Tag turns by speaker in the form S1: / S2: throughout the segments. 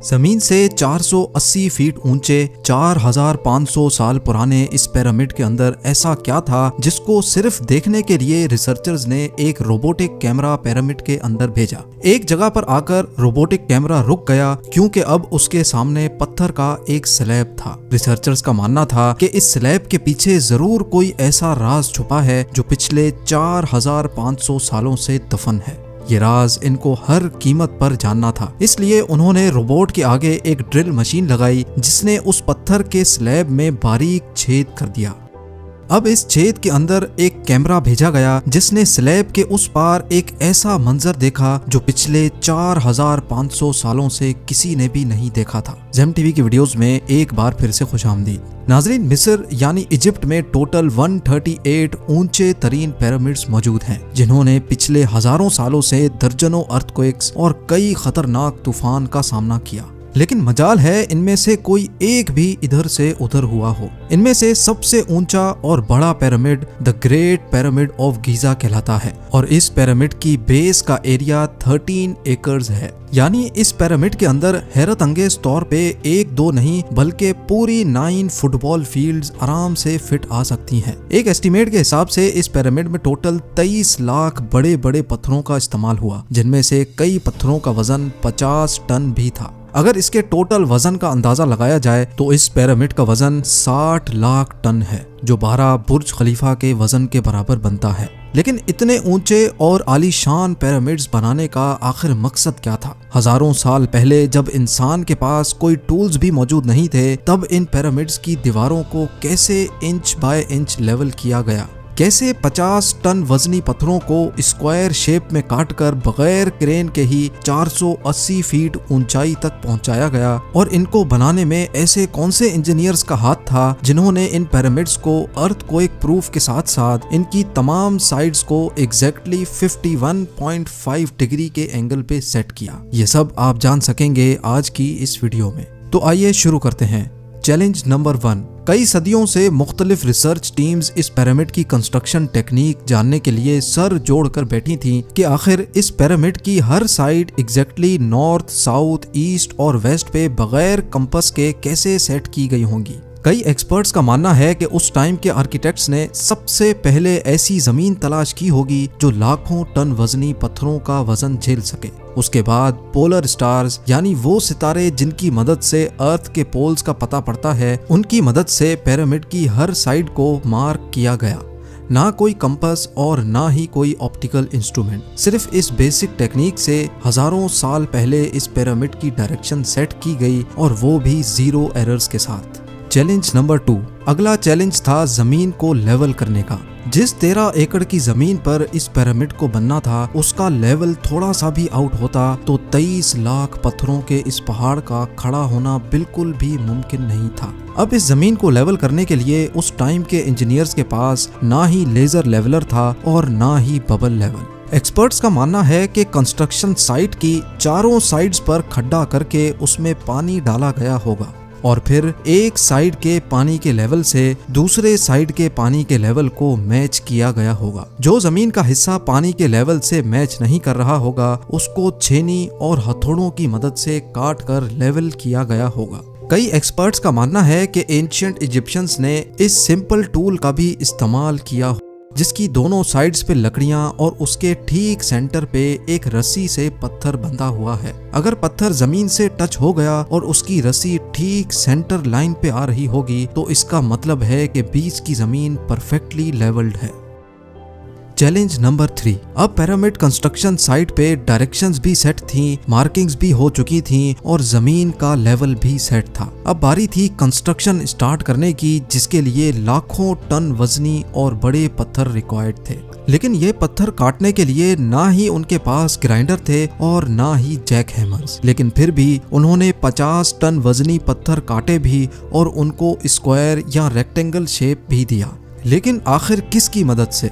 S1: जमीन से 480 फीट ऊंचे 4500 साल पुराने इस पिरामिड के अंदर ऐसा क्या था जिसको सिर्फ देखने के लिए रिसर्चर्स ने एक रोबोटिक कैमरा पिरामिड के अंदर भेजा। एक जगह पर आकर रोबोटिक कैमरा रुक गया क्योंकि अब उसके सामने पत्थर का एक स्लैब था। रिसर्चर्स का मानना था कि इस स्लैब के पीछे जरूर कोई ऐसा राज छुपा है जो पिछले 4500 सालों से दफन है। ये राज इनको हर कीमत पर जानना था, इसलिए उन्होंने रोबोट के आगे एक ड्रिल मशीन लगाई जिसने उस पत्थर के स्लैब में बारीक छेद कर दिया। अब इस छेद के अंदर एक कैमरा भेजा गया जिसने स्लैब के उस पार एक ऐसा मंजर देखा जो पिछले 4500 सालों से किसी ने भी नहीं देखा था। जेम टीवी की वीडियोस में एक बार फिर से खुशामदीद। नाजरीन, मिस्र यानी इजिप्ट में टोटल 138 ऊंचे तरीन पिरामिड्स मौजूद हैं जिन्होंने पिछले हजारों सालों से दर्जनों अर्थक्वेक्स और कई खतरनाक तूफान का सामना किया। लेकिन मजाल है इनमें से कोई एक भी इधर से उधर हुआ हो। इनमें से सबसे ऊंचा और बड़ा pyramid the great pyramid of Giza कहलाता है और इस पिरामिड की बेस का एरिया 13 एकर्स है। यानी इस पिरामिड के अंदर हैरत अंगेज तौर पे एक दो नहीं बल्कि पूरी 9 फुटबॉल फील्ड्स आराम से फिट आ सकती हैं। एक एस्टीमेट के हिसाब से इस पिरामिड में टोटल 23 लाख बड़े बड़े पत्थरों का इस्तेमाल हुआ, जिनमें से कई पत्थरों का वजन 50 टन भी था। अगर इसके टोटल वजन का अंदाजा लगाया जाए तो इस पिरामिड का वजन 60 लाख टन है, जो 12 बुर्ज खलीफा के वजन के बराबर बनता है। लेकिन इतने ऊंचे और आलीशान पिरामिड्स बनाने का आखिर मकसद क्या था? हजारों साल पहले जब इंसान के पास कोई टूल्स भी मौजूद नहीं थे, तब इन पिरामिड्स की दीवारों को कैसे इंच बाय इंच लेवल किया गया? कैसे 50 टन वजनी पत्थरों को स्क्वायर शेप में काटकर बगैर क्रेन के ही 480 फीट ऊंचाई तक पहुंचाया गया? और इनको बनाने में ऐसे कौन से इंजीनियर्स का हाथ था जिन्होंने इन पिरामिड्स को अर्थक्वेक प्रूफ के साथ साथ इनकी तमाम साइड्स को एग्जैक्टली 51.5 डिग्री के एंगल पे सेट किया? ये सब आप जान सकेंगे आज की इस वीडियो में। तो आइए शुरू करते हैं। Challenge number 1। कई सदियों से मुख्तलिफ रिसर्च टीम्स इस पिरामिड की कंस्ट्रक्शन टेक्निक जानने के लिए सर जोड़कर बैठी थीं कि आखिर इस पिरामिड की हर side exactly north, south, east और वेस्ट पे बगैर कंपास के कैसे सेट की गई होंगी। कई एक्सपर्ट्स का मानना है कि उस टाइम के आर्किटेक्ट्स ने सबसे पहले ऐसी जमीन तलाश की होगी जो लाखों टन वजनी पत्थरों का वजन झेल सके। उसके बाद पोलर स्टार्स यानी वो सितारे जिनकी मदद से अर्थ के पोल्स का पता पड़ता है, उनकी मदद से पिरामिड की हर साइड को मार्क किया गया। ना कोई कंपास और ना ही कोई ऑप्टिकल इंस्ट्रूमेंट, सिर्फ इस बेसिक टेक्निक से हजारों साल पहले इस पिरामिड की डायरेक्शन सेट की गई और वो भी 0 एरर्स के साथ। Challenge number 2। अगला चैलेंज था जमीन को लेवल करने का। जिस 13 एकड़ की जमीन पर इस पिरामिड को बनना था, उसका लेवल थोड़ा सा भी आउट होता तो 23 लाख पत्थरों के इस पहाड़ का खड़ा होना बिल्कुल भी मुमकिन नहीं था। अब इस जमीन को लेवल करने के लिए उस टाइम के इंजीनियर्स के पास ना ही लेजर लेवलर था और ना ही बबल लेवल। एक्सपर्ट्स का मानना है कि कंस्ट्रक्शन साइट की चारों साइड्स पर खड्डा करके उसमें पानी डाला गया होगा और फिर एक साइड के पानी के लेवल से दूसरे साइड के पानी के लेवल को मैच किया गया होगा। जो जमीन का हिस्सा पानी के लेवल से मैच नहीं कर रहा होगा, उसको छेनी और हथौड़ों की मदद से काट कर लेवल किया गया होगा। कई एक्सपर्ट्स का मानना है कि एंशिएंट इजिप्शियंस ने इस सिंपल टूल का भी इस्तेमाल किया, जिसकी दोनों साइड्स पे लकड़ियां और उसके ठीक सेंटर पे एक रस्सी से पत्थर बंधा हुआ है। अगर पत्थर जमीन से टच हो गया और उसकी रस्सी ठीक सेंटर लाइन पे आ रही होगी तो इसका मतलब है कि बीच की जमीन परफेक्टली लेवल्ड है। Challenge number 3। अब पिरामिड कंस्ट्रक्शन साइट पे डायरेक्शंस भी सेट थी, मार्किंग्स भी हो चुकी थी और जमीन का लेवल भी सेट था। अब बारी थी कंस्ट्रक्शन स्टार्ट करने की, जिसके लिए लाखों टन वजनी और बड़े पत्थर रिक्वायर्ड थे। लेकिन ये पत्थर काटने के लिए ना ही उनके पास ग्राइंडर थे और ना ही जैक हैमर्स। लेकिन फिर भी उन्होंने 50 टन वजनी पत्थर काटे भी और उनको स्क्वायर या रेक्टेंगल शेप भी दिया। लेकिन आखिर किसकी मदद से?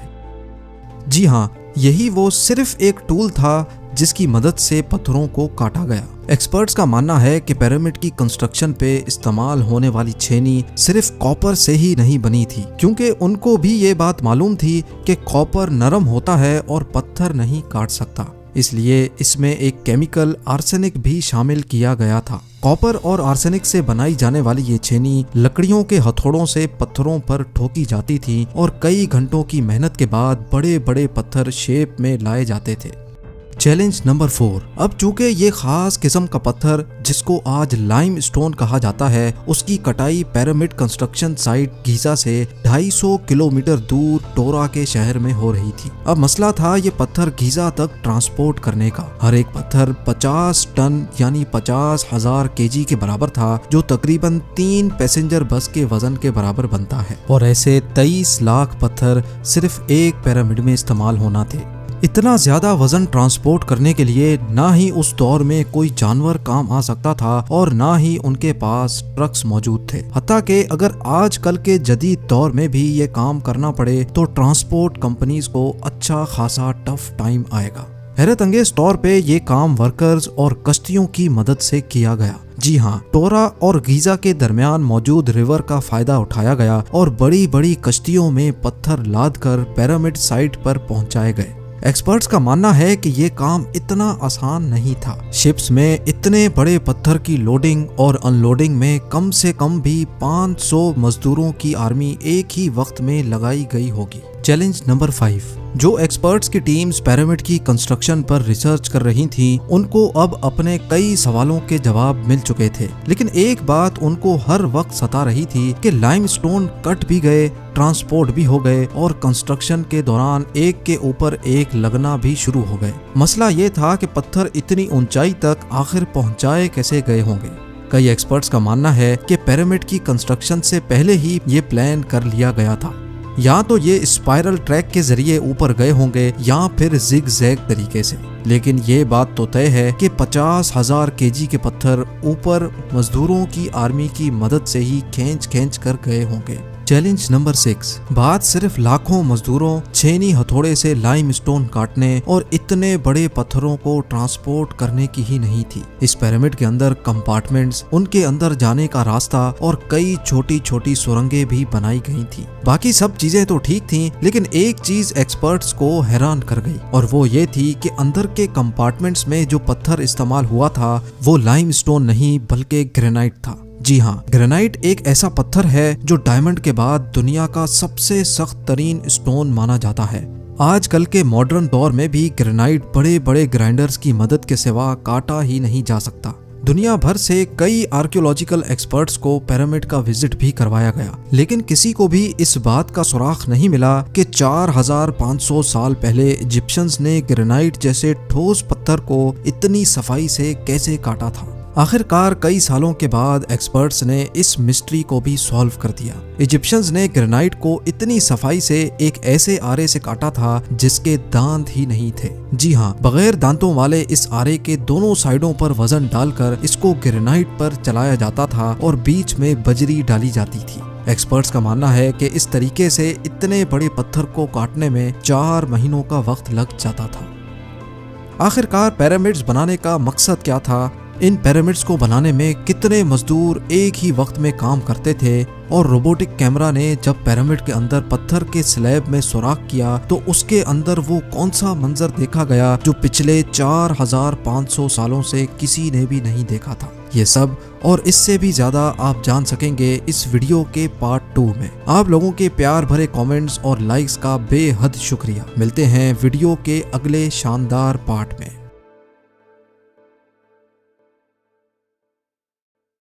S1: जी हाँ, यही वो सिर्फ एक टूल था जिसकी मदद से पत्थरों को काटा गया। एक्सपर्ट्स का मानना है कि पिरामिड की कंस्ट्रक्शन पे इस्तेमाल होने वाली छेनी सिर्फ कॉपर से ही नहीं बनी थी, क्योंकि उनको भी ये बात मालूम थी कि कॉपर नरम होता है और पत्थर नहीं काट सकता। इसलिए इसमें एक केमिकल आर्सेनिक भी शामिल किया गया था। कॉपर और आर्सेनिक से बनाई जाने वाली ये छेनी लकड़ियों के हथौड़ों से पत्थरों पर ठोकी जाती थी और कई घंटों की मेहनत के बाद बड़े बड़े पत्थर शेप में लाए जाते थे। Challenge number 4। अब चूंकि ये खास किस्म का पत्थर जिसको आज लाइम स्टोन कहा जाता है, उसकी कटाई पिरामिड कंस्ट्रक्शन साइट गीजा से 250 किलोमीटर दूर टोरा के शहर में हो रही थी। अब मसला था ये पत्थर गीजा तक ट्रांसपोर्ट करने का। हर एक पत्थर 50 टन यानी 50,000 केजी के बराबर था, जो तकरीबन 3 पैसेंजर बस के वजन के बराबर बनता है। और ऐसे 23 लाख पत्थर सिर्फ एक पिरामिड में इस्तेमाल होना थे। इतना ज्यादा वजन ट्रांसपोर्ट करने के लिए ना ही उस दौर में कोई जानवर काम आ सकता था और ना ही उनके पास ट्रक्स मौजूद थे। हत्ता कि अगर आजकल के जदीद दौर में भी ये काम करना पड़े तो ट्रांसपोर्ट कंपनीज को अच्छा खासा टफ टाइम आएगा। हैरत अंगेज तौर पे ये काम वर्कर्स और कश्तियों की मदद से किया गया। जी हाँ, टोरा और गीजा के दरमियान मौजूद रिवर का फायदा उठाया गया और बड़ी बड़ी कश्तियों में पत्थर लाद कर पिरामिड साइट पर पहुंचाए गए। एक्सपर्ट्स का मानना है कि ये काम इतना आसान नहीं था। शिप्स में इतने बड़े पत्थर की लोडिंग और अनलोडिंग में कम से कम भी 500 मजदूरों की आर्मी एक ही वक्त में लगाई गई होगी। Challenge number 5। जो एक्सपर्ट्स की टीम्स पिरामिड की कंस्ट्रक्शन पर रिसर्च कर रही थी, उनको अब अपने कई सवालों के जवाब मिल चुके थे, लेकिन एक बात उनको हर वक्त सता रही थी कि लाइमस्टोन कट भी गए, ट्रांसपोर्ट भी हो गए और कंस्ट्रक्शन के दौरान एक के ऊपर एक लगना भी शुरू हो गए। मसला ये था कि पत्थर इतनी ऊंचाई तक आखिर पहुंचाए कैसे गए होंगे। कई एक्सपर्ट्स का मानना है कि पिरामिड की कंस्ट्रक्शन से पहले ही ये प्लान कर लिया गया था। या तो ये स्पाइरल ट्रैक के जरिए ऊपर गए होंगे या फिर जिग जैग तरीके से, लेकिन ये बात तो तय है कि 50,000 केजी के पत्थर ऊपर मजदूरों की आर्मी की मदद से ही खींच कर गए होंगे। Challenge number 6। बात सिर्फ लाखों मजदूरों छेनी हथौड़े से लाइमस्टोन काटने और इतने बड़े पत्थरों को ट्रांसपोर्ट करने की ही नहीं थी। इस पिरामिड के अंदर कंपार्टमेंट्स, उनके अंदर जाने का रास्ता और कई छोटी छोटी सुरंगें भी बनाई गई थी। बाकी सब चीजें तो ठीक थी, लेकिन एक चीज एक्सपर्ट्स को हैरान कर गई और वो ये थी कि अंदर के कंपार्टमेंट्स में जो पत्थर इस्तेमाल हुआ था वो लाइमस्टोन नहीं बल्कि ग्रेनाइट था। जी हाँ, ग्रेनाइट एक ऐसा पत्थर है जो डायमंड के बाद दुनिया का सबसे सख्त तरीन स्टोन माना जाता है। आजकल के मॉडर्न दौर में भी ग्रेनाइट बड़े बड़े ग्राइंडर्स की मदद के सिवा काटा ही नहीं जा सकता। दुनिया भर से कई आर्कियोलॉजिकल एक्सपर्ट्स को पिरामिड का विजिट भी करवाया गया, लेकिन किसी को भी इस बात का सुराग नहीं मिला कि 4500 साल पहले इजिप्शियंस ने ग्रेनाइट जैसे ठोस पत्थर को इतनी सफाई से कैसे काटा था। आखिरकार कई सालों के बाद एक्सपर्ट्स ने इस मिस्ट्री को भी सॉल्व कर दिया। इजिप्शियंस ने ग्रेनाइट को इतनी सफाई से एक ऐसे आरे से काटा था जिसके दांत ही नहीं थे। जी हाँ, बगैर दांतों वाले इस आरे के दोनों साइडों पर वजन डालकर इसको ग्रेनाइट पर चलाया जाता था और बीच में बजरी डाली जाती थी। एक्सपर्ट्स का मानना है कि इस तरीके से इतने बड़े पत्थर को काटने में 4 महीनों का वक्त लग जाता था। आखिरकार पिरामिड्स बनाने का मकसद क्या था? इन पिरामिड्स को बनाने में कितने मजदूर एक ही वक्त में काम करते थे? और रोबोटिक कैमरा ने जब पिरामिड के अंदर पत्थर के स्लैब में सुराख किया तो उसके अंदर वो कौन सा मंजर देखा गया जो पिछले 4500 सालों से किसी ने भी नहीं देखा था? ये सब और इससे भी ज्यादा आप जान सकेंगे इस वीडियो के पार्ट 2 में। आप लोगों के प्यार भरे कमेंट्स और लाइक्स का बेहद शुक्रिया। मिलते हैं वीडियो के अगले शानदार पार्ट में।